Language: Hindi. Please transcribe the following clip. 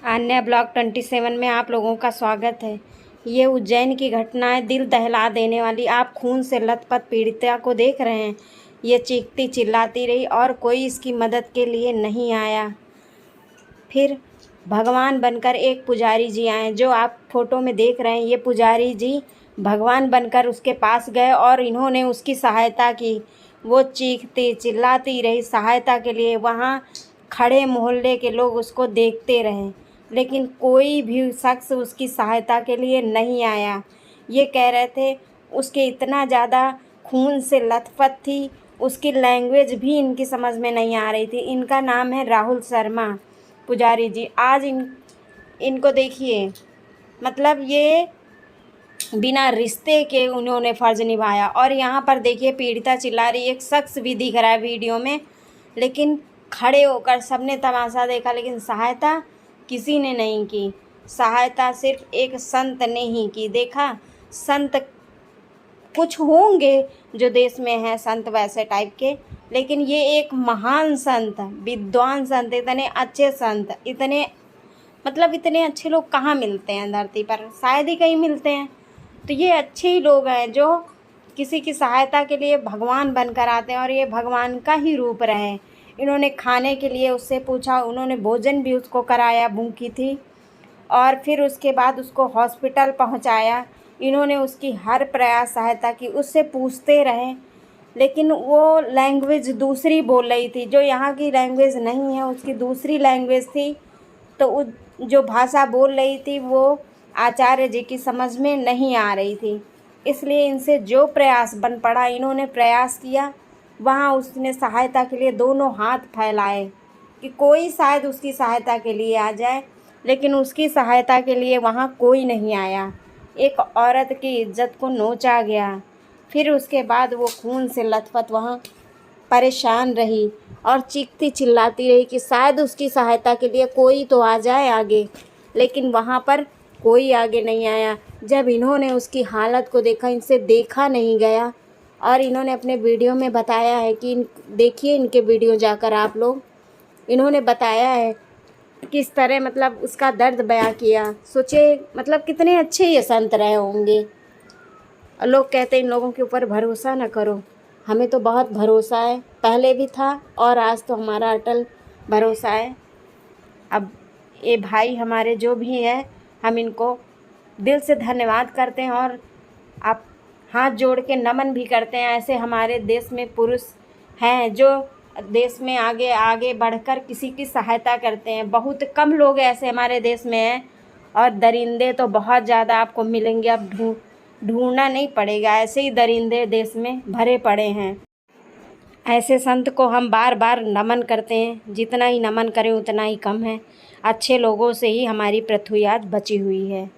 अन्य ब्लॉग 27 में आप लोगों का स्वागत है। ये उज्जैन की घटना है, दिल दहला देने वाली। आप खून से लथपथ पीड़िता को देख रहे हैं। ये चीखती चिल्लाती रही और कोई इसकी मदद के लिए नहीं आया। फिर भगवान बनकर एक पुजारी जी आए, जो आप फोटो में देख रहे हैं। ये पुजारी जी भगवान बनकर उसके पास गए और इन्होंने उसकी सहायता की। वो चीखती चिल्लाती रही सहायता के लिए। वहाँ खड़े मोहल्ले के लोग उसको देखते रहे, लेकिन कोई भी शख्स उसकी सहायता के लिए नहीं आया। ये कह रहे थे उसके इतना ज़्यादा खून से लथपथ थी, उसकी लैंग्वेज भी इनकी समझ में नहीं आ रही थी। इनका नाम है राहुल शर्मा पुजारी जी। आज इनको देखिए, मतलब ये बिना रिश्ते के उन्होंने फ़र्ज़ निभाया। और यहाँ पर देखिए पीड़िता चिल्ला रही, एक शख्स भी दिख रहा है वीडियो में, लेकिन खड़े होकर सबने तमाशा देखा, लेकिन सहायता किसी ने नहीं की। सहायता सिर्फ एक संत ने ही की। देखा, संत कुछ होंगे जो देश में हैं संत वैसे टाइप के, लेकिन ये एक महान संत, विद्वान संत, इतने अच्छे संत, इतने इतने अच्छे लोग कहाँ मिलते हैं धरती पर, शायद ही कहीं मिलते हैं। तो ये अच्छे ही लोग हैं जो किसी की सहायता के लिए भगवान बनकर आते हैं, और ये भगवान का ही रूप रहे। इन्होंने खाने के लिए उससे पूछा, उन्होंने भोजन भी उसको कराया, भूखी थी, और फिर उसके बाद उसको हॉस्पिटल पहुंचाया। इन्होंने उसकी हर प्रयास सहायता की, उससे पूछते रहे, लेकिन वो लैंग्वेज दूसरी बोल रही थी, जो यहाँ की लैंग्वेज नहीं है, उसकी दूसरी लैंग्वेज थी। तो जो भाषा बोल रही थी वो आचार्य जी की समझ में नहीं आ रही थी। इसलिए इनसे जो प्रयास बन पड़ा, इन्होंने प्रयास किया। वहाँ उसने सहायता के लिए दोनों हाथ फैलाए कि कोई शायद उसकी सहायता के लिए आ जाए, लेकिन उसकी सहायता के लिए वहाँ कोई नहीं आया। एक औरत की इज्जत को नोचा गया। फिर उसके बाद वो खून से लथपथ वहाँ परेशान रही और चीखती चिल्लाती रही कि शायद उसकी सहायता के लिए कोई तो आ जाए आगे, लेकिन वहाँ पर कोई आगे नहीं आया। जब इन्होंने उसकी हालत को देखा, इनसे देखा नहीं गया, और इन्होंने अपने वीडियो में बताया है कि देखिए इनके वीडियो जाकर आप लोग, इन्होंने बताया है किस तरह उसका दर्द बयां किया। सोचिए कितने अच्छे ये संत रहे होंगे। लोग कहते हैं इन लोगों के ऊपर भरोसा न करो, हमें तो बहुत भरोसा है, पहले भी था और आज तो हमारा अटल भरोसा है। अब ये भाई हमारे जो भी है, हम इनको दिल से धन्यवाद करते हैं और आप हाथ जोड़ के नमन भी करते हैं। ऐसे हमारे देश में पुरुष हैं जो देश में आगे आगे बढ़कर किसी की सहायता करते हैं। बहुत कम लोग ऐसे हमारे देश में हैं, और दरिंदे तो बहुत ज़्यादा आपको मिलेंगे। अब ढूंढना नहीं पड़ेगा, ऐसे ही दरिंदे देश में भरे पड़े हैं। ऐसे संत को हम बार बार नमन करते हैं, जितना ही नमन करें उतना ही कम है। अच्छे लोगों से ही हमारी पृथ्वी आज बची हुई है।